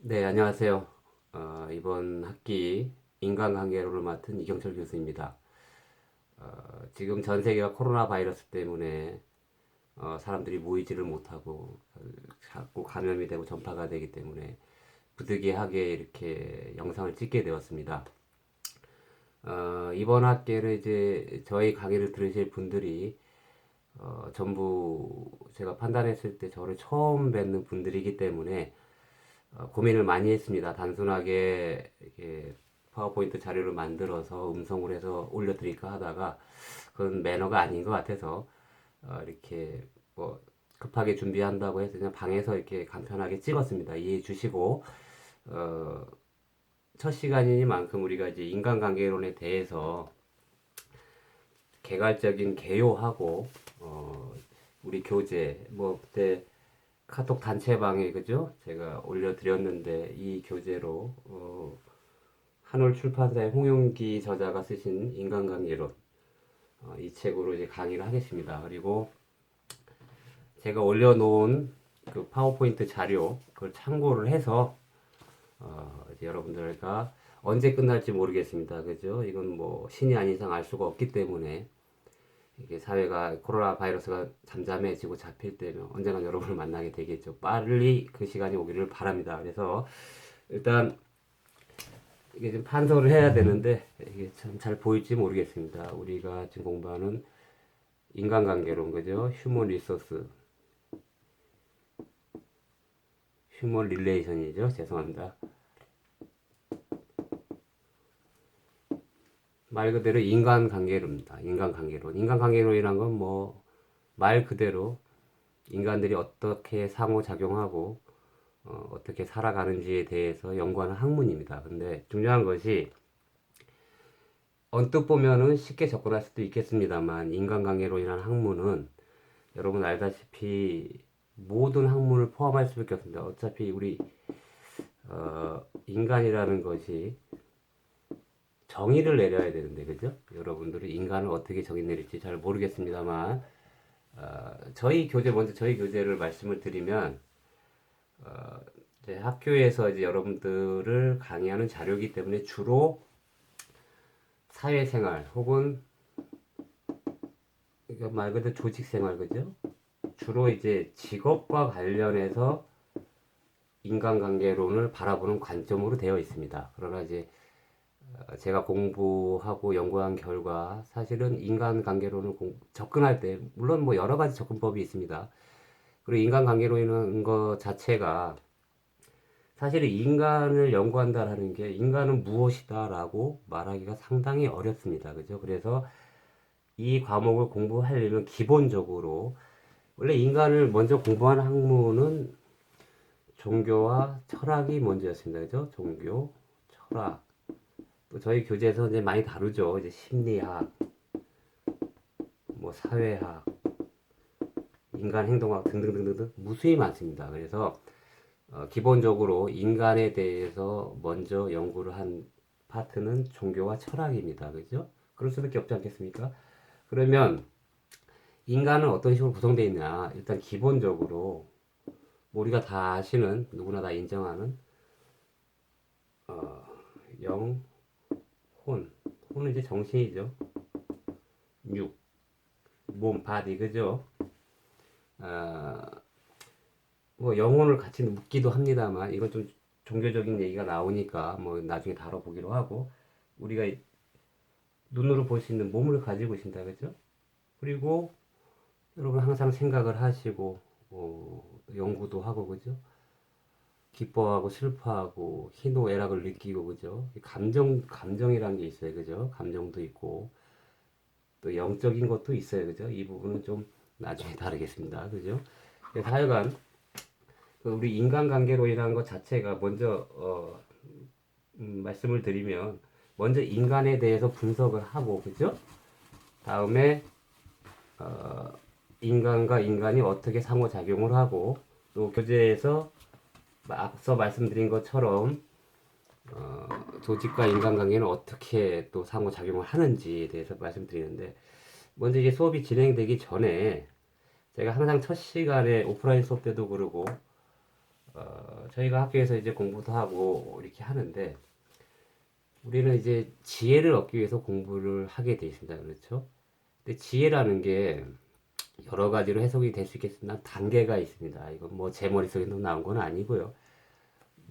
네, 안녕하세요. 이번 학기 인간관계론을 맡은 이경철 교수입니다. 지금 전 세계가 코로나 바이러스 때문에 사람들이 모이지를 못하고 자꾸 감염이 되고 전파가 되기 때문에 부득이하게 이렇게 영상을 찍게 되었습니다. 이번 학기를 이제 저희 강의를 들으실 분들이 전부 제가 판단했을 때 저를 처음 뵙는 분들이기 때문에 고민을 많이 했습니다. 단순하게 이렇게 파워포인트 자료를 만들어서 음성으로 해서 올려드릴까 하다가 그건 매너가 아닌 것 같아서 이렇게 뭐 급하게 준비한다고 해서 그냥 방에서 이렇게 간편하게 찍었습니다. 이해해 주시고 어, 첫 시간이니만큼 우리가 이제 인간관계론에 대해서 개괄적인 개요하고 우리 교재 뭐 그때 카톡 단체방에 그죠? 제가 올려드렸는데 이 교재로 한올 출판사의 홍용기 저자가 쓰신 인간관계론 이 책으로 이제 강의를 하겠습니다. 그리고 제가 올려놓은 그 파워포인트 자료 그걸 참고를 해서 이제 여러분들과 언제 끝날지 모르겠습니다. 그죠? 이건 뭐 신이 아닌 이상 알 수가 없기 때문에 이게 사회가 코로나 바이러스가 잠잠해지고 잡힐 때면 언젠가 여러분을 만나게 되겠죠. 빨리 그 시간이 오기를 바랍니다. 그래서 일단 이게 좀 판서를 해야 되는데 이게 참 잘 보일지 모르겠습니다. 우리가 지금 공부하는 인간관계론 그죠? 휴먼 릴레이션이죠. 죄송합니다. 말 그대로 인간관계론입니다. 인간관계론. 인간관계론이란 건 뭐 말 그대로 인간들이 어떻게 상호작용하고 어떻게 살아가는지에 대해서 연구하는 학문입니다. 근데 중요한 것이 언뜻 보면은 쉽게 접근할 수도 있겠습니다만 인간관계론이라는 학문은 여러분 알다시피 모든 학문을 포함할 수밖에 없습니다. 어차피 우리 인간이라는 것이 정의를 내려야 되는데 그죠? 여러분들이 인간을 어떻게 정의 내릴지 잘 모르겠습니다만 저희 교재 먼저 저희 교재를 말씀을 드리면 이제 학교에서 이제 여러분들을 강의하는 자료이기 때문에 주로 사회생활 혹은 이거 말 그대로 조직생활 그죠? 주로 이제 직업과 관련해서 인간관계론을 바라보는 관점으로 되어 있습니다. 그러나 이제 제가 공부하고 연구한 결과 사실은 인간관계론을 접근할 때 물론 뭐 여러 가지 접근법이 있습니다. 그리고 인간관계론이라는 것 자체가 사실은 인간을 연구한다라는 게 인간은 무엇이다라고 말하기가 상당히 어렵습니다. 그죠? 그래서 이 과목을 공부하려면 기본적으로 원래 인간을 먼저 공부하는 학문은 종교와 철학이 먼저였습니다. 그죠? 종교, 철학. 또 저희 교재에서 이제 많이 다루죠. 이제 심리학, 뭐 사회학, 인간 행동학 등등등등 무수히 많습니다. 그래서 기본적으로 인간에 대해서 먼저 연구를 한 파트는 종교와 철학입니다. 그죠? 그럴 수밖에 없지 않겠습니까? 그러면 인간은 어떤 식으로 구성되어 있냐? 일단 기본적으로 뭐 우리가 다 아시는 누구나 다 인정하는 영, 혼, 혼은 이제 정신이죠. 육, 몸, 바디, 그죠? 어, 뭐 영혼을 같이 묻기도 합니다만 이건 좀 종교적인 얘기가 나오니까 뭐 나중에 다뤄보기로 하고 우리가 눈으로 볼 수 있는 몸을 가지고 있습니다. 그죠? 그리고 여러분 항상 생각을 하시고 연구도 하고 그죠? 기뻐하고 슬퍼하고 희노애락을 느끼고 그죠? 감정이라는 게 있어요. 그죠? 감정도 있고 또 영적인 것도 있어요. 그죠? 이 부분은 좀 나중에 다루겠습니다. 그죠? 그래서 하여간 그 우리 인간관계론이라는 것 자체가 먼저 말씀을 드리면 먼저 인간에 대해서 분석을 하고 그죠? 다음에 인간과 인간이 어떻게 상호작용을 하고 또 교재에서 앞서 말씀드린 것처럼 조직과 인간관계는 어떻게 또 상호작용을 하는지에 대해서 말씀드리는데 먼저 이게 수업이 진행되기 전에 제가 항상 첫 시간에 오프라인 수업 때도 그러고 저희가 학교에서 이제 공부도 하고 이렇게 하는데 우리는 이제 지혜를 얻기 위해서 공부를 하게 돼 있습니다. 그렇죠? 근데 지혜라는 게 여러 가지로 해석이 될 수 있겠으나 단계가 있습니다. 이건 뭐 제 머릿속에 나온 건 아니고요.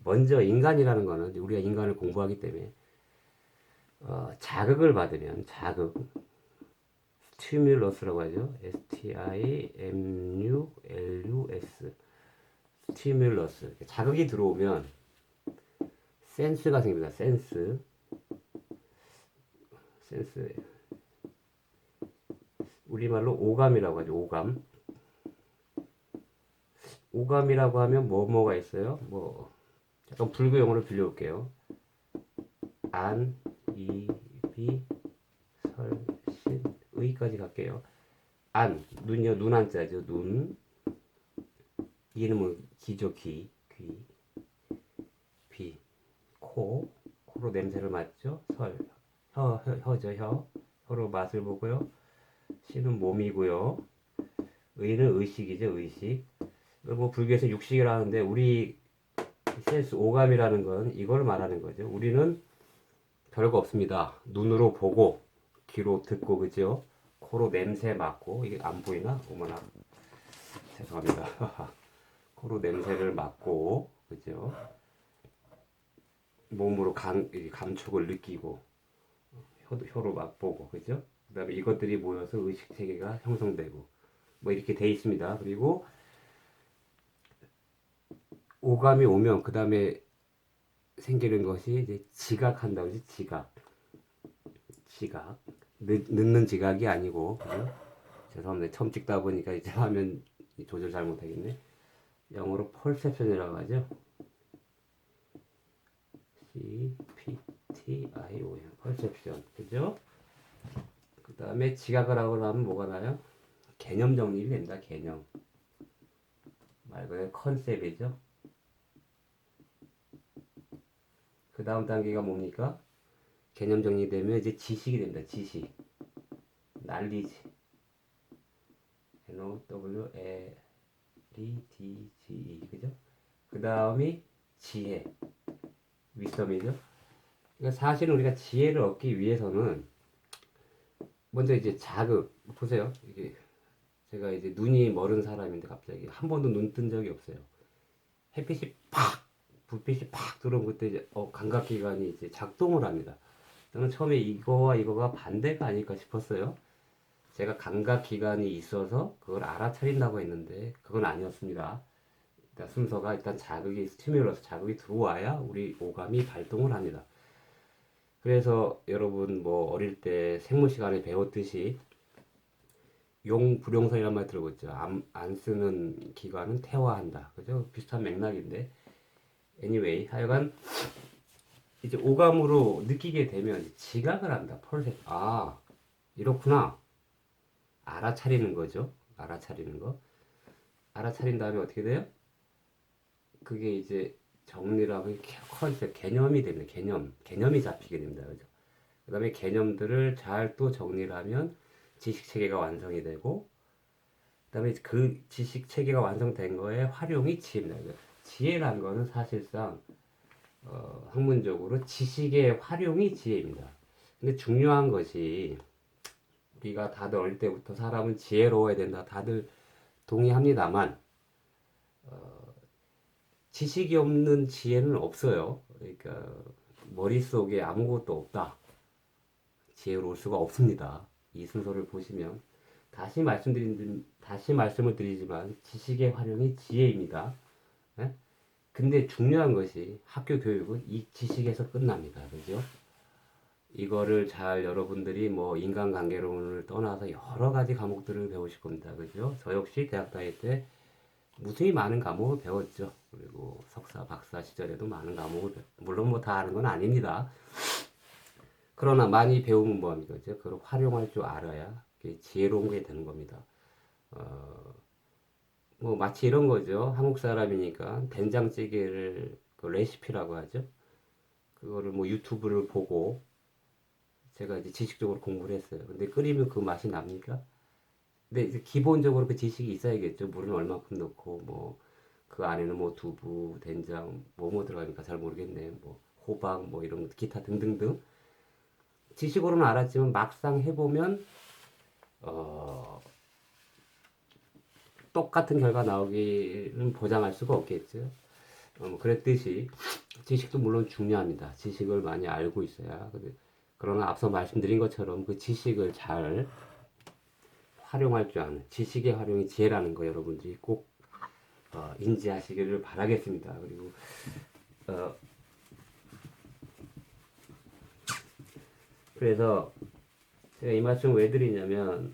먼저 인간이라는 거는 우리가 인간을 공부하기 때문에 자극을 받으면 자극, 스티뮬러스라고 하죠. STIMULUS 스티뮬러스 자극이 들어오면 센스가 생깁니다. 센스 우리말로 오감이라고 하죠. 오감이라고 하면 뭐가 있어요? 뭐 잠깐 불교 용어로 빌려올게요. 안, 이, 비, 설, 신, 의까지 갈게요. 안, 눈이요. 눈 한자죠. 눈. 이는 뭐 귀죠. 귀. 비, 코로 냄새를 맡죠. 설, 혀죠. 혀로 맛을 보고요. 신은 몸이고요. 의는 의식이죠. 의식. 뭐 불교에서 육식이라 하는데 우리 센스 오감이라는 건 이걸 말하는 거죠. 우리는 별거 없습니다. 눈으로 보고 귀로 듣고 그죠? 코로 냄새 맡고 이게 안 보이나? 어머나 죄송합니다. 코로 냄새를 맡고 그죠? 몸으로 감촉을 느끼고 혀로 맛보고 그죠? 그다음에 이것들이 모여서 의식 세계가 형성되고 뭐 이렇게 돼 있습니다. 그리고 오감이 오면 그 다음에 생기는 것이 이제 지각한다고 하지. 지각 늦는 지각이 아니고 그죠? 죄송합니다. 처음 찍다 보니까 이제 화면 조절 잘못하겠네. 영어로 perception이라고 하죠. CPTION perception 그죠? 그 다음에 지각을 하고 나면 뭐가 나요? 개념 정립이 됩니다. 개념 말 그대로 컨셉이죠. 그 다음 단계가 뭡니까? 개념 정리되면 이제 지식이 됩니다. 지식 knowledge NOWLEDGE 그죠? 그 다음이 지혜 wisdom이죠. 그러니까 사실은 우리가 지혜를 얻기 위해서는 먼저 이제 자극 보세요. 이게 제가 이제 눈이 멀은 사람인데 갑자기 한 번도 눈 뜬 적이 없어요. 햇빛이 팍 불빛이 팍 들어오면 그때 이제 감각기관이 이제 작동을 합니다. 저는 처음에 이거와 이거가 반대가 아닐까 싶었어요. 제가 감각기관이 있어서 그걸 알아차린다고 했는데 그건 아니었습니다. 일단 순서가 일단 자극이 스티뮬러스 자극이 들어와야 우리 오감이 발동을 합니다. 그래서 여러분 뭐 어릴 때 생물 시간에 배웠듯이 용불용선이란 말 들어봤죠. 안 쓰는 기관은 태화한다. 그죠? 비슷한 맥락인데 anyway 하여간 이제 오감으로 느끼게 되면 지각을 한다. 펄셉 이렇구나. 알아차리는 거죠. 알아차리는 거. 알아차린 다음에 어떻게 돼요? 그게 이제 정리라고 컨셉 개념이 됩니다. 개념이 잡히게 됩니다. 그죠? 그 다음에 개념들을 잘 또 정리를 하면 지식 체계가 완성이 되고 그 다음에 그 지식 체계가 완성된 거에 활용이 지혜입니다. 지혜란 거는 사실상 학문적으로 지식의 활용이 지혜입니다. 근데 중요한 것이 우리가 다들 어릴 때부터 사람은 지혜로워야 된다. 다들 동의합니다만 지식이 없는 지혜는 없어요. 그러니까 머릿속에 아무것도 없다. 지혜로울 수가 없습니다. 이 순서를 보시면 다시 말씀을 드리지만 지식의 활용이 지혜입니다. 예? 근데 중요한 것이 학교 교육은 이 지식에서 끝납니다. 그죠? 이거를 잘 여러분들이 뭐 인간관계론을 떠나서 여러 가지 과목들을 배우실 겁니다. 그죠? 저 역시 대학 다닐 때 무수히 많은 과목을 배웠죠. 그리고 석사, 박사 시절에도 많은 과목을 물론 뭐 다 아는 건 아닙니다. 그러나 많이 배우면 뭐합니까? 그걸 활용할 줄 알아야 지혜로운 게 되는 겁니다. 뭐 마치 이런 거죠. 한국 사람이니까 된장찌개를 그 레시피라고 하죠. 그거를 뭐 유튜브를 보고 제가 이제 지식적으로 공부를 했어요. 근데 끓이면 그 맛이 납니까? 근데 이제 기본적으로 그 지식이 있어야겠죠. 물은 얼마큼 넣고 뭐 그 안에는 뭐 두부, 된장, 뭐 들어가니까 잘 모르겠네. 뭐 호박, 뭐 이런 기타 등등등 지식으로는 알았지만 막상 해보면 어, 똑같은 결과 나오기는 보장할 수가 없겠죠. 뭐 그랬듯이 지식도 물론 중요합니다. 지식을 많이 알고 있어야. 그러나 앞서 말씀드린 것처럼 그 지식을 잘 활용할 줄 아는 지식의 활용이 지혜라는 거 여러분들이 꼭 인지하시기를 바라겠습니다. 그리고 어, 그래서 제가 이 말씀 왜 드리냐면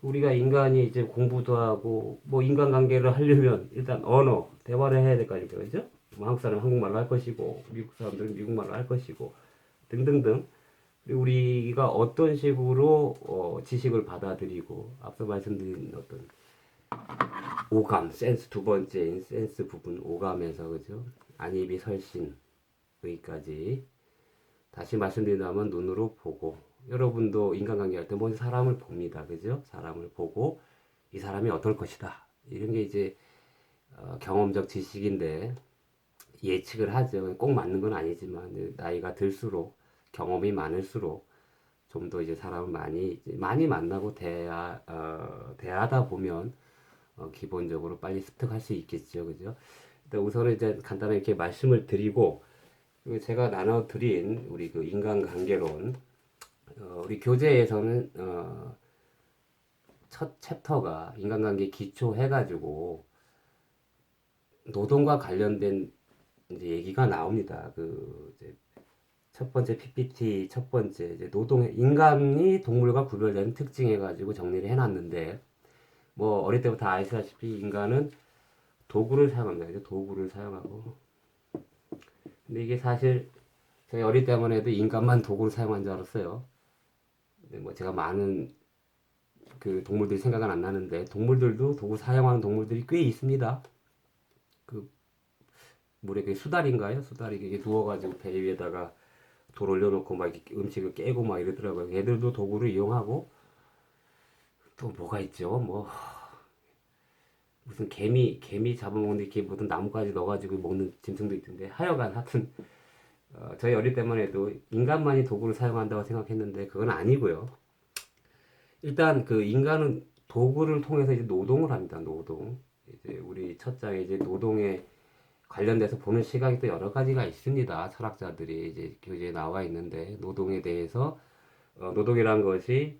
우리가 인간이 이제 공부도 하고 뭐 인간관계를 하려면 일단 언어 대화를 해야 될 거 아닙니까, 그죠? 뭐 한국 사람은 한국말로 할 것이고 미국 사람들은 미국말로 할 것이고 등등등. 그리고 우리가 어떤 식으로 지식을 받아들이고 앞서 말씀드린 어떤 오감, 센스 두 번째인 센스 부분 오감에서 그죠? 안입이 설신 여기까지 다시 말씀드린다면 눈으로 보고 여러분도 인간관계 할 때 먼저 사람을 봅니다. 그죠? 사람을 보고 이 사람이 어떨 것이다. 이런 게 이제 경험적 지식인데 예측을 하죠. 꼭 맞는 건 아니지만 나이가 들수록 경험이 많을수록 좀 더 이제 사람을 많이 만나고 대하다 보면 기본적으로 빨리 습득할 수 있겠죠. 그죠? 일단 우선은 이제 간단하게 이렇게 말씀을 드리고 그리고 제가 나눠드린 우리 그 인간관계론 우리 교재에서는 첫 챕터가 인간관계 기초 해가지고 노동과 관련된 이제 얘기가 나옵니다. 그 이제 첫 번째 PPT 첫 번째 이제 노동 인간이 동물과 구별되는 특징 해가지고 정리를 해놨는데 뭐 어릴 때부터 아시다시피 인간은 도구를 사용합니다. 그죠? 도구를 사용하고 근데 이게 사실 제가 어릴 때만 해도 인간만 도구를 사용한 줄 알았어요. 근데 뭐 제가 많은 그 동물들이 생각은 안 나는데 동물들도 도구 사용하는 동물들이 꽤 있습니다. 그 물에 그 수달인가요? 수달이 이게 누워가지고 배 위에다가 돌 올려놓고 막 이렇게 음식을 깨고 막 이러더라고요. 얘들도 도구를 이용하고 또 뭐가 있죠? 뭐 무슨 개미 잡아먹는 이렇게 무슨 나뭇가지 넣어가지고 먹는 짐승도 있던데 하여간 하여튼 저희 어릴 때만 해도 인간만이 도구를 사용한다고 생각했는데 그건 아니고요. 일단 그 인간은 도구를 통해서 이제 노동을 합니다. 노동. 이제 우리 첫 장에 이제 노동에 관련돼서 보는 시각이 또 여러 가지가 있습니다. 철학자들이 이제 교재에 나와 있는데 노동에 대해서 노동이란 것이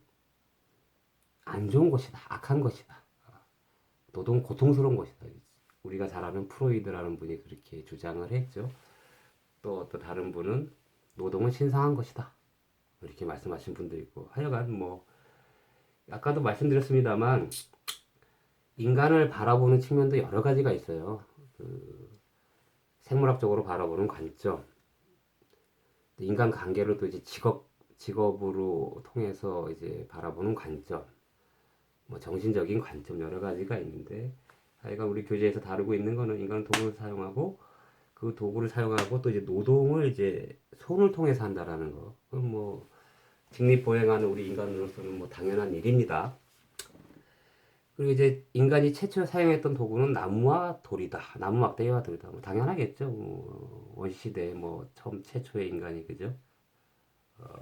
안 좋은 것이다, 악한 것이다. 노동 고통스러운 것이다. 우리가 잘 아는 프로이드라는 분이 그렇게 주장을 했죠. 또 다른 분은 노동은 신성한 것이다. 이렇게 말씀하신 분도 있고 하여간 뭐 아까도 말씀드렸습니다만 인간을 바라보는 측면도 여러 가지가 있어요. 그 생물학적으로 바라보는 관점, 인간 관계를 또 이제 직업으로 통해서 이제 바라보는 관점, 뭐 정신적인 관점 여러 가지가 있는데 하여간 우리 교재에서 다루고 있는 거는 인간은 도구를 사용하고 그 도구를 사용하고 또 이제 노동을 이제 손을 통해서 한다라는 거. 그건 뭐 직립보행하는 우리 인간으로서는 뭐 당연한 일입니다. 그리고 이제 인간이 최초 사용했던 도구는 나무와 돌이다. 나무 막대기와 돌이다. 뭐 당연하겠죠. 뭐 원시시대 뭐 처음 최초의 인간이 그죠?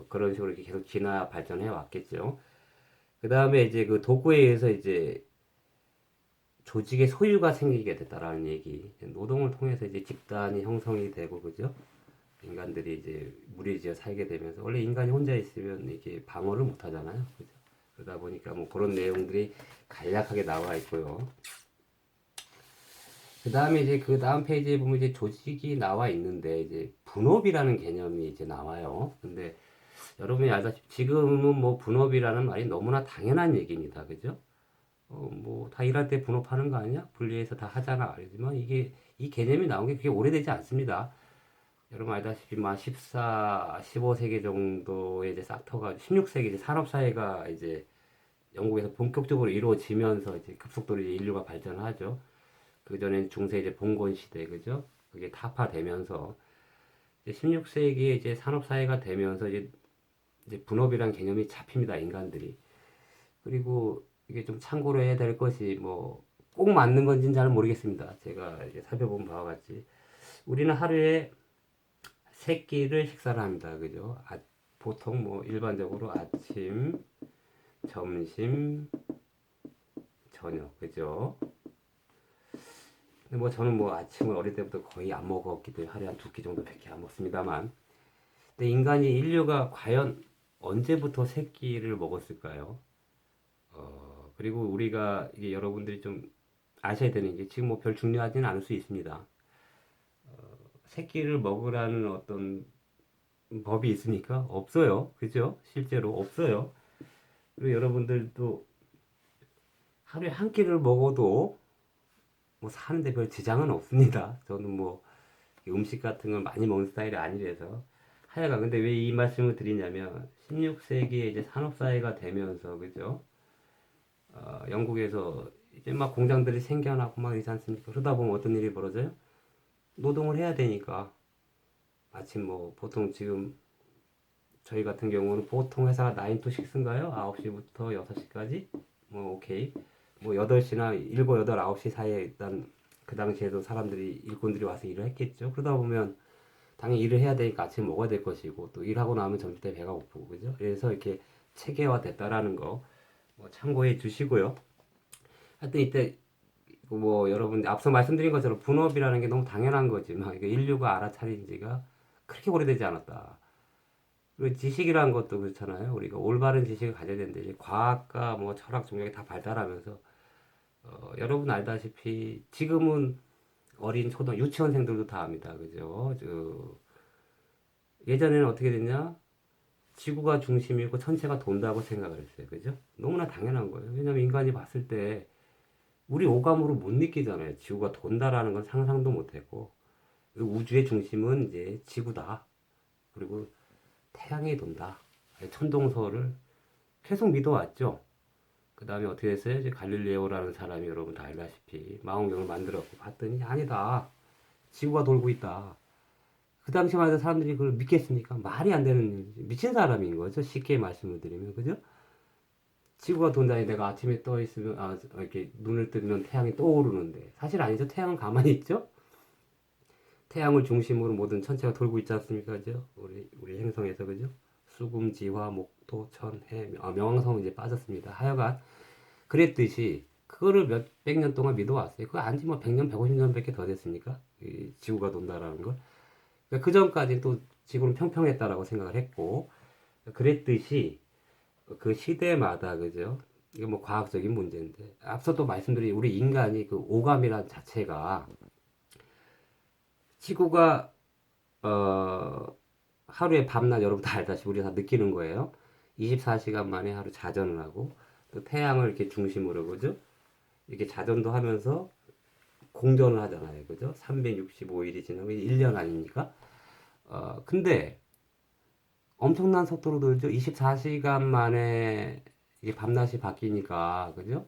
그런 식으로 이렇게 계속 진화 발전해 왔겠죠. 그 다음에 이제 그 도구에 의해서 이제 조직의 소유가 생기게 됐다라는 얘기. 노동을 통해서 이제 집단이 형성이 되고 그죠? 인간들이 이제 무리지어 살게 되면서 원래 인간이 혼자 있으면 이게 방어를 못 하잖아요. 그죠? 그러다 보니까 뭐 그런 내용들이 간략하게 나와 있고요. 그 다음에 이제 그 다음 페이지에 보면 이제 조직이 나와 있는데 이제 분업이라는 개념이 이제 나와요. 근데 여러분이 알다시피 지금은 뭐 분업이라는 말이 너무나 당연한 얘기입니다. 그죠? 뭐 다 일할 때 분업하는 거 아니야? 분리해서 다 하잖아. 알지만 이게 이 개념이 나온 게 그렇게 오래되지 않습니다. 여러분 알다시피 막 15세기 정도에 이제 싹 터가 16세기 이제 산업사회가 이제 영국에서 본격적으로 이루어지면서 이제 급속도로 이제 인류가 발전하죠. 그 전엔 중세 이제 봉건 시대 그죠? 그게 타파되면서 이제 16세기에 이제 산업사회가 되면서 이제 분업이란 개념이 잡힙니다 인간들이. 그리고 이게 좀 참고로 해야 될 것이 뭐 꼭 맞는 건지는 잘 모르겠습니다. 제가 이제 살펴본 바와 같이 우리는 하루에 세 끼를 식사를 합니다. 그죠? 보통 뭐 일반적으로 아침, 점심, 저녁, 그죠? 근데 뭐 저는 뭐 아침을 어릴 때부터 거의 안 먹었기 때문에 하루에 한 두 끼 정도밖에 안 먹습니다만, 근데 인류가 과연 언제부터 세 끼를 먹었을까요? 그리고 우리가 이게 여러분들이 좀 아셔야 되는 게 지금 뭐 별 중요하지는 않을 수 있습니다. 세 끼를 먹으라는 어떤 법이 있으니까 없어요. 그죠? 실제로 없어요. 그리고 여러분들도 하루에 한 끼를 먹어도 뭐 사는데 별 지장은 없습니다. 저는 뭐 음식 같은 걸 많이 먹는 스타일이 아니라서. 하여간 근데 왜 이 말씀을 드리냐면 16세기에 이제 산업사회가 되면서 그죠? 영국에서 이제 막 공장들이 생겨나고 막 이러지 않습니까? 그러다 보면 어떤 일이 벌어져요? 노동을 해야 되니까 마침 뭐 보통 지금 저희 같은 경우는 보통 회사가 9 to 6인가요? 9시부터 6시까지? 뭐 오케이. 뭐 8시나 7, 8, 9시 사이에 일단 그 당시에도 사람들이 일꾼들이 와서 일을 했겠죠. 그러다 보면 당연히 일을 해야 되니까 아침 먹어야 될 것이고 또 일하고 나면 점심때 배가 고프고 그죠? 그래서 이렇게 체계화 됐다라는 거 뭐 참고해 주시고요. 하여튼 이때 뭐 여러분 앞서 말씀드린 것처럼 분업이라는 게 너무 당연한 거지만 이게 인류가 알아차린 지가 그렇게 오래되지 않았다. 그리고 지식이라는 것도 그렇잖아요. 우리가 올바른 지식을 가져야 되는데 이제 과학과 뭐 철학, 종교가 다 발달하면서 여러분 알다시피 지금은 어린 초등 유치원생들도 다 합니다. 그죠? 예전에는 어떻게 됐냐? 지구가 중심이고 천체가 돈다고 생각을 했어요. 그죠? 너무나 당연한 거예요. 왜냐면 인간이 봤을 때 우리 오감으로 못 느끼잖아요. 지구가 돈다라는 건 상상도 못 했고 우주의 중심은 이제 지구다. 그리고 태양이 돈다. 천동설을 계속 믿어왔죠. 그 다음에 어떻게 됐어요? 이제 갈릴레오라는 사람이 여러분 다 알다시피 망원경을 만들었고 봤더니 아니다. 지구가 돌고 있다. 그 당시만 해도 사람들이 그걸 믿겠습니까? 말이 안 되는 일이지. 미친 사람인 거죠. 쉽게 말씀을 드리면. 그죠? 지구가 돈다니 내가 아침에 떠 있으면, 이렇게 눈을 뜨면 태양이 떠오르는데. 사실 아니죠. 태양은 가만히 있죠? 태양을 중심으로 모든 천체가 돌고 있지 않습니까? 그죠? 우리 행성에서. 그죠? 수금, 지화, 목토, 천, 해, 명왕성은 이제 빠졌습니다. 하여간, 그랬듯이, 그거를 몇백 년 동안 믿어왔어요. 그거 안지 뭐 100년, 150년밖에 더 됐습니까? 이 지구가 돈다라는 걸. 그러니까 그 전까지 또 지구는 평평했다라고 생각을 했고, 그랬듯이 그 시대마다 그죠? 이거 뭐 과학적인 문제인데 앞서 또 말씀드린 우리 인간이 그 오감이란 자체가 지구가 하루에 밤낮 여러분 다 알다시피 우리 다 느끼는 거예요. 24시간 만에 하루 자전을 하고 또 태양을 이렇게 중심으로 그죠? 이렇게 자전도 하면서 공전을 하잖아요. 그죠? 365일이 지나면 1년 아닙니까? 근데 엄청난 속도로 돌죠. 24시간 만에 이게 밤낮이 바뀌니까, 그죠?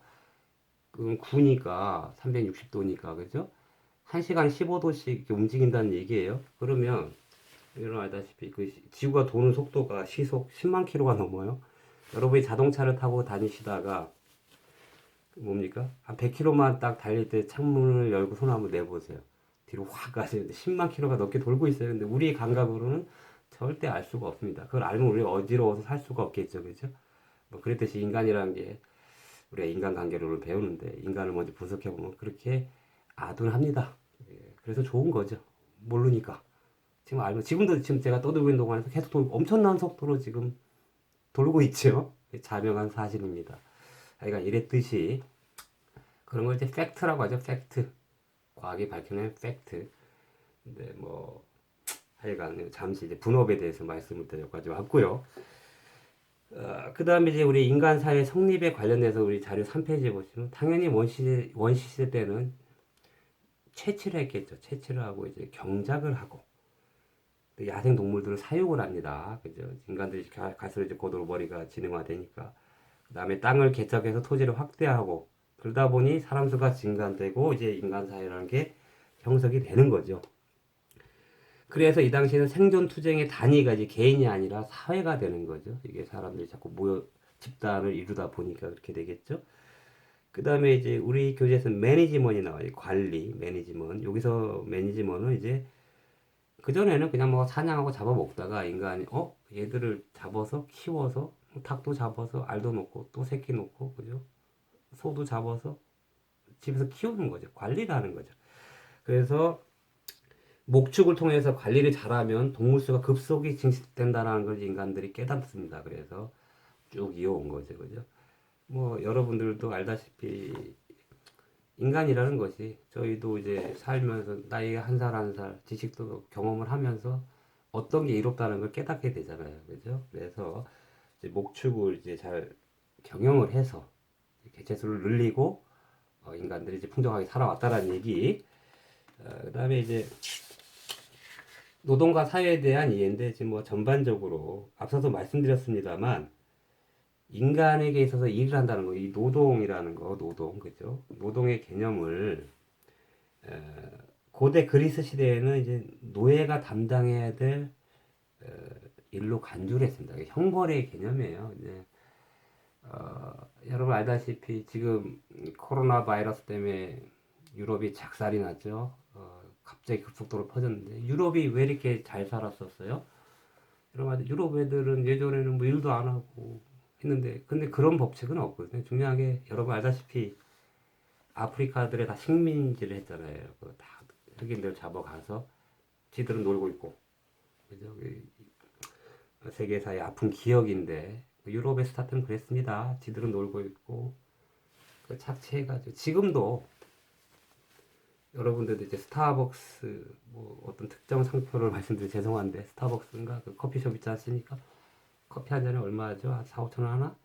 그럼 구니까 360도니까, 그죠? 1시간에 15도씩 움직인다는 얘기예요. 그러면 여러분 알다시피 그 지구가 도는 속도가 시속 10만 킬로가 넘어요. 여러분이 자동차를 타고 다니시다가 뭡니까? 한 100km만 딱 달릴 때 창문을 열고 손 한번 내보세요. 뒤로 확 가시는데 10만 킬로가 넘게 돌고 있어요. 근데 우리 감각으로는 절대 알 수가 없습니다. 그걸 알면 우리가 어지러워서 살 수가 없겠죠. 그죠? 뭐 그랬듯이 인간이라는 게 우리가 인간관계론을 배우는데 인간을 먼저 분석해보면 그렇게 아둔합니다. 예, 그래서 좋은 거죠. 모르니까. 지금 알면, 지금도 지금 제가 떠들고 있는 동안에도 계속 엄청난 속도로 지금 돌고 있죠. 자명한 사실입니다. 하여간 이랬듯이 그런 걸 이제 팩트라고 하죠. 팩트. 과학이 밝혀낸 팩트. 근데 뭐 하여간 잠시 이제 분업에 대해서 말씀을 드려가지 왔고요. 그 다음에 이제 우리 인간 사회 성립에 관련해서 우리 자료 3페이지에 보시면 당연히 원시시대 때는 채취를 했겠죠. 채취를 하고 이제 경작을 하고 야생 동물들을 사육을 합니다. 그죠? 인간들이 갈수록 이제 고도로 머리가 지능화되니까. 그 다음에 땅을 개척해서 토지를 확대하고 그러다 보니 사람 수가 증가되고 이제 인간 사회라는 게 형성이 되는 거죠. 그래서 이 당시에는 생존 투쟁의 단위가 이제 개인이 아니라 사회가 되는 거죠. 이게 사람들이 자꾸 모여 집단을 이루다 보니까 그렇게 되겠죠. 그 다음에 이제 우리 교재에서 매니지먼이 나와요. 관리, 매니지먼. 여기서 매니지먼은 이제 그전에는 그냥 뭐 사냥하고 잡아먹다가 인간이, 얘들을 잡아서 키워서 닭도 잡아서 알도 놓고 또 새끼 놓고, 그죠? 소도 잡아서 집에서 키우는 거죠. 관리를 하는 거죠. 그래서 목축을 통해서 관리를 잘하면 동물 수가 급속히 증식된다는 걸 인간들이 깨닫습니다. 그래서 쭉 이어온 거죠. 그죠? 뭐 여러분들도 알다시피 인간이라는 것이 저희도 이제 살면서 나이 한 살 한 살 지식도 경험을 하면서 어떤 게 이롭다는 걸 깨닫게 되잖아요. 그죠? 그래서 이제 목축을 이제 잘 경영을 해서 개체수를 늘리고 인간들이 이제 풍족하게 살아왔다라는 얘기. 그다음에 이제 노동과 사회에 대한 이해인데 지금 뭐 전반적으로 앞서서 말씀드렸습니다만 인간에게 있어서 일을 한다는 거, 이 노동이라는 거, 노동, 그죠? 노동의 개념을 고대 그리스 시대에는 이제 노예가 담당해야 될 일로 간주를 했습니다. 형벌의 개념이에요. 이제 여러분 알다시피 지금 코로나 바이러스 때문에 유럽이 작살이 났죠. 갑자기 급속도로 퍼졌는데 유럽이 왜 이렇게 잘 살았었어요? 여러분 유럽 애들은 예전에는 뭐 일도 안 하고 했는데 근데 그런 법칙은 없거든요. 중요한 게 여러분 알다시피 아프리카들에 다 식민지를 했잖아요. 다 흑인들 잡아가서 지들은 놀고 있고 그죠? 세계사의 아픈 기억인데 유럽의 스타트는 그랬습니다. 지들은 놀고 있고 착취해가지고 지금도 여러분들도 이제 스타벅스 뭐 어떤 특정 상표를 말씀드려 죄송한데 스타벅스인가 그 커피숍 있지 않습니까? 커피 한 잔에 얼마죠? 한 4, 5천 원 하나?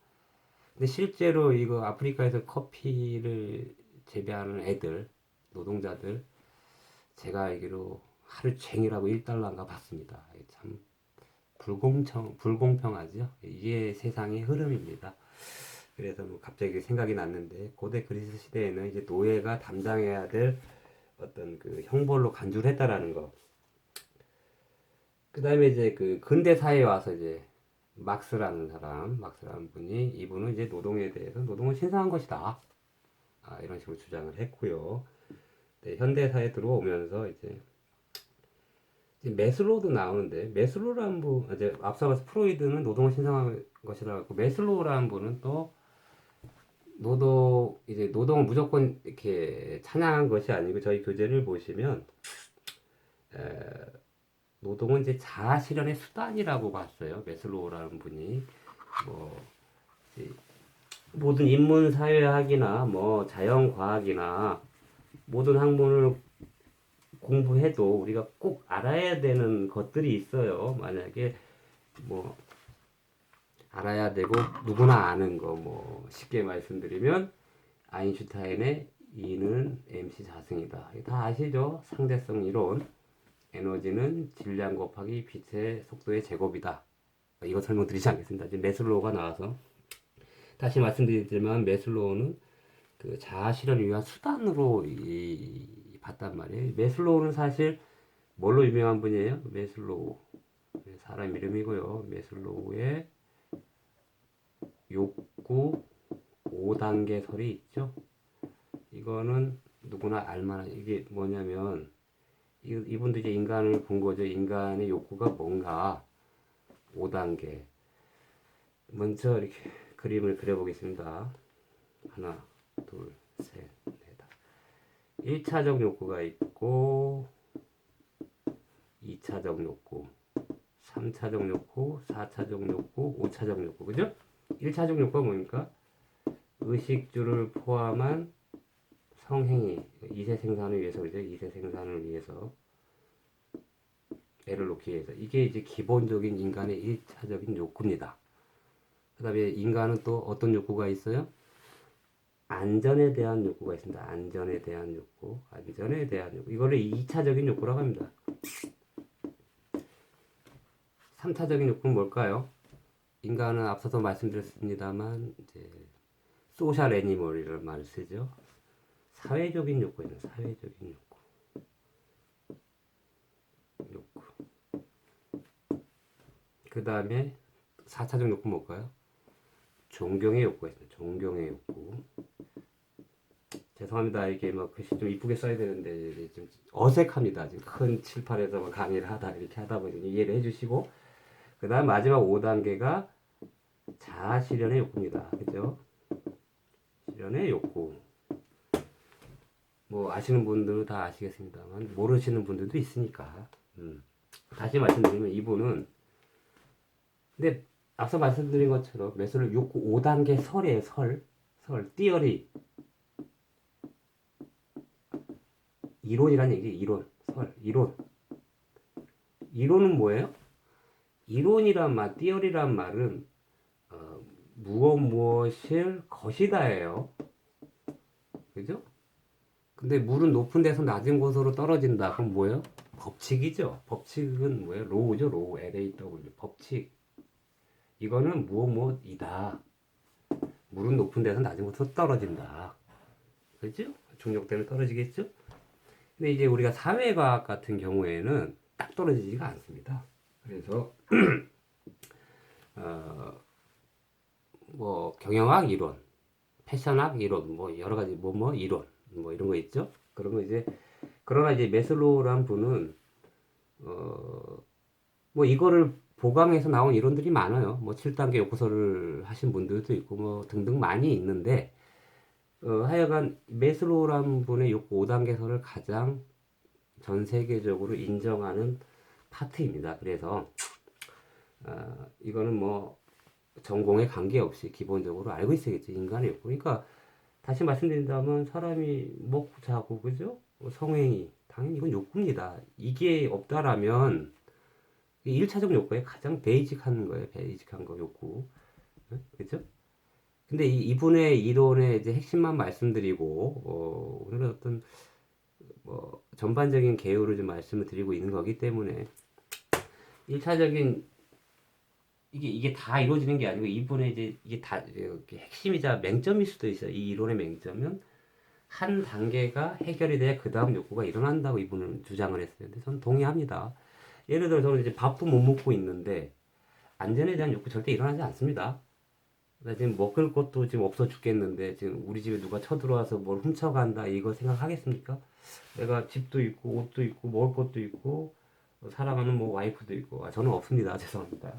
근데 실제로 이거 아프리카에서 커피를 재배하는 애들 노동자들 제가 알기로 하루 종일하고 1달러인가 받습니다. 참 불공평하죠. 이게 세상의 흐름입니다. 그래서 뭐 갑자기 생각이 났는데 고대 그리스 시대에는 이제 노예가 담당해야 될 어떤 그 형벌로 간주를 했다라는 거. 그 다음에 이제 그 근대 사회에 와서 이제 막스라는 분이 이분은 이제 노동에 대해서 노동은 신성한 것이다. 이런 식으로 주장을 했고요. 네, 현대 사회에 들어오면서 이제 메슬로우도 나오는데 메슬로우라는 분 이제 앞서가서 프로이드는 노동을 신성한 것이라고 했고 메슬로우라는 분은 또 노동을 무조건 이렇게 찬양한 것이 아니고 저희 교재를 보시면 노동은 이제 자아 실현의 수단이라고 봤어요. 메슬로우라는 분이 뭐 모든 인문 사회학이나 뭐 자연 과학이나 모든 학문을 공부해도 우리가 꼭 알아야 되는 것들이 있어요. 만약에 뭐 알아야 되고 누구나 아는 거 뭐 쉽게 말씀드리면 아인슈타인의 E는 mc 자승이다. 다 아시죠? 상대성 이론. 에너지는 질량 곱하기 빛의 속도의 제곱이다. 이거 설명드리지 않겠습니다. 이제 메슬로우가 나와서 다시 말씀드리지만 메슬로우는 그 자아 실현을 위한 수단으로 봤단 말이에요. 메슬로우는 사실 뭘로 유명한 분이에요? 메슬로우 사람 이름이고요. 메슬로우의 욕구 5단계설이 있죠. 이거는 누구나 알만한 이게 뭐냐면 이분도 이제 인간을 본 거죠. 인간의 욕구가 뭔가 5단계. 먼저 이렇게 그림을 그려보겠습니다. 하나, 둘, 셋, 넷. 1차적 욕구가 있고 2차적 욕구 3차적 욕구 4차적 욕구 5차적 욕구 그죠? 1차적 욕구가 뭡니까? 의식주를 포함한 성행위 이세 생산을 위해서 그죠? 이세 생산을 위해서 애를 놓기 위해서 이게 이제 기본적인 인간의 1차적인 욕구입니다. 그 다음에 인간은 또 어떤 욕구가 있어요? 안전에 대한 욕구가 있습니다. 안전에 대한 욕구, 안전에 대한 욕구. 이거를 2차적인 욕구라고 합니다. 3차적인 욕구는 뭘까요? 인간은 앞서서 말씀드렸습니다만 이제 소셜 애니멀이라는 말을 쓰죠. 사회적인 욕구에는 사회적인 욕구. 그 다음에 4차적 욕구 뭘까요? 존경의 욕구가 있습니다. 존경의 욕구. 죄송합니다. 이게 뭐 글씨 좀 이쁘게 써야 되는데 이게 좀 어색합니다. 지금 큰 칠판에서 뭐 강의를 하다 이렇게 하다 보니 이해를 해주시고, 그다음 마지막 5단계가 자아 실현의 욕구입니다. 그죠? 실현의 욕구. 뭐 아시는 분들은 다 아시겠습니다만 모르시는 분들도 있으니까. 다시 말씀드리면 이분은, 근데 앞서 말씀드린 것처럼 매수를 욕구 5단계 설이에요. 설, 띠어리, 이론이란 얘기, 이론. 이론은 뭐예요? 이론이란 말, 띠어리란 말은 무엇을 것이다예요. 그죠? 근데 물은 높은 데서 낮은 곳으로 떨어진다. 그럼 뭐예요? 법칙이죠. 법칙은 뭐예요? 로우죠, 로우. LAW. 법칙. 이거는 무엇이다. 물은 높은 데서 낮은 곳으로 떨어진다. 그죠? 중력 때문에 떨어지겠죠? 근데 이제 우리가 사회과학 같은 경우에는 딱 떨어지지가 않습니다. 그래서 뭐 경영학 이론, 패션학 이론, 뭐 여러 가지 이론, 뭐 이런 거 있죠. 그런 거 이제, 그러나 이제 메슬로우란 분은 뭐 이거를 보강해서 나온 이론들이 많아요. 뭐 7단계 요구서를 하신 분들도 있고 뭐 등등 많이 있는데, 하여간 메슬로우란 분의 욕구 5단계서를 가장 전 세계적으로 인정하는 파트입니다. 그래서 이거는 뭐 전공에 관계없이 기본적으로 알고 있어야겠죠. 인간의 욕구. 그러니까 다시 말씀드린다면 사람이 먹고 자고, 그죠? 성행위. 당연히 이건 욕구입니다. 이게 없다라면 1차적 욕구에 가장 베이직한 거예요. 베이직한 거 욕구. 그죠? 근데 이분의 이론의 이제 핵심만 말씀드리고, 오늘은 어떤 뭐 전반적인 개요를 좀 말씀을 드리고 있는 거기 때문에 1차적인 이게 다 이루어지는 게 아니고, 이분의 이제 이게 다 이렇게 핵심이자 맹점일 수도 있어요. 이 이론의 맹점은 한 단계가 해결이 돼야 그 다음 욕구가 일어난다고 이분은 주장을 했어요. 근데 저는 동의합니다. 예를 들어 저는 이제 밥도 못 먹고 있는데 안전에 대한 욕구 절대 일어나지 않습니다. 나 지금 먹을 것도 지금 없어 죽겠는데 지금 우리 집에 누가 쳐들어와서 뭘 훔쳐간다 이거 생각하겠습니까? 내가 집도 있고 옷도 있고 먹을 것도 있고 사랑하는 뭐 와이프도 있고, 저는 없습니다. 죄송합니다.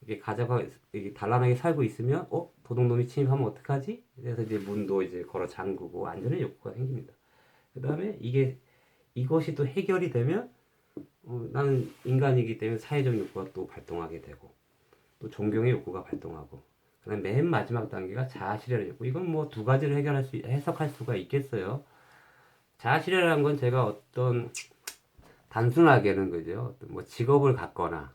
이게 가져가 이게 단란하게 살고 있으면 도둑놈이 침입하면 어떡하지? 그래서 이제 문도 이제 걸어 잠그고 안전의 욕구가 생깁니다. 그 다음에 이것이 또 해결이 되면 나는 인간이기 때문에 사회적 욕구가 또 발동하게 되고 또 존경의 욕구가 발동하고, 그다음 맨 마지막 단계가 자아실현의 욕구. 이건 뭐 두 가지를 해석할 수가 있겠어요. 자아실현이라는 건 제가 어떤 단순하게는 그죠. 어떤 뭐 직업을 갖거나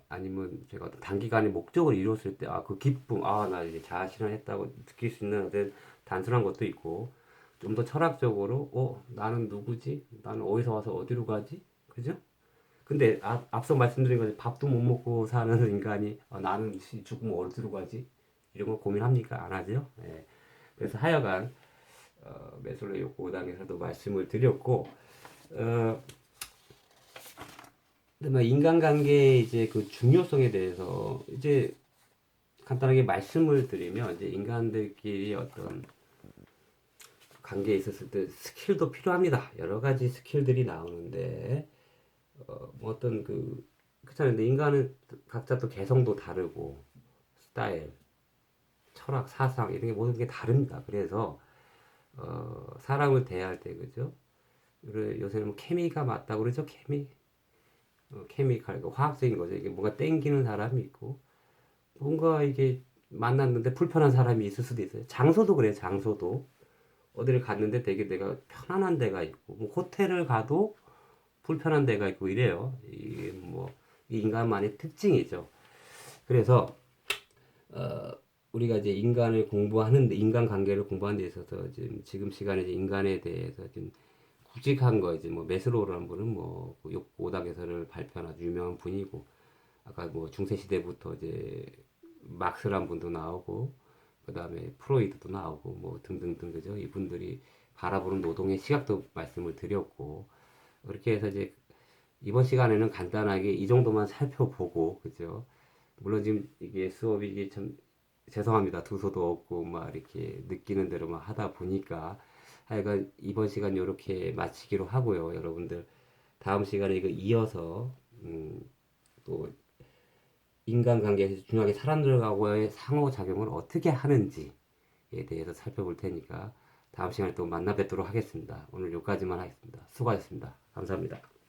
아니면 제가 어떤 단기간에 목적을 이뤘을 때 그 기쁨, 나 이제 자아실현했다고 느낄 수 있는 어떤 단순한 것도 있고, 좀 더 철학적으로 나는 누구지? 나는 어디서 와서 어디로 가지? 그죠? 근데 앞서 말씀드린 것처럼 밥도 못 먹고 사는 인간이 나는 죽으면 어디로 가지? 이런 거 고민합니까? 안 하죠? 예. 그래서 하여간 메슬로우 욕구 5단계에서도 말씀을 드렸고, 근데 인간관계의 이제 그 중요성에 대해서 이제 간단하게 말씀을 드리면, 이제 인간들끼리 어떤 관계에 있었을 때 스킬도 필요합니다. 여러 가지 스킬들이 나오는데, 뭐 어떤 그렇잖아요. 근데 인간은 각자 또 개성도 다르고, 스타일, 철학, 사상, 이런 게 모든 게 다릅니다. 그래서, 사람을 대할 때, 그죠? 요새는 뭐 케미가 맞다고 그러죠? 케미칼, 화학적인 거죠. 이게 뭔가 땡기는 사람이 있고, 뭔가 이게 만났는데 불편한 사람이 있을 수도 있어요. 장소도 그래요, 장소도. 어디를 갔는데 되게 내가 편안한 데가 있고, 뭐 호텔을 가도 불편한 데가 있고 이래요. 이게 뭐, 이 인간만의 특징이죠. 그래서, 우리가 이제 인간 관계를 공부하는 데 있어서 지금 시간에 이제 인간에 대해서 좀 굵직한 거, 이제 뭐 메스로우라는 분은 뭐 오닥에서를 발표한 아주 유명한 분이고, 아까 뭐 중세 시대부터 이제 막스란 분도 나오고, 그 다음에 프로이드도 나오고 뭐 등등등, 그죠? 이분들이 바라보는 노동의 시각도 말씀을 드렸고, 그렇게 해서 이제 이번 시간에는 간단하게 이 정도만 살펴보고, 그죠? 물론 지금 이게 수업이 참 죄송합니다. 두서도 없고 막 이렇게 느끼는 대로만 하다 보니까 하여간 이번 시간 이렇게 마치기로 하고요. 여러분들 다음 시간에 이거 이어서 또 인간관계에서 중요하게 사람들과의 상호작용을 어떻게 하는지에 대해서 살펴볼 테니까 다음 시간에 또 만나 뵙도록 하겠습니다. 오늘 여기까지만 하겠습니다. 수고하셨습니다. 감사합니다.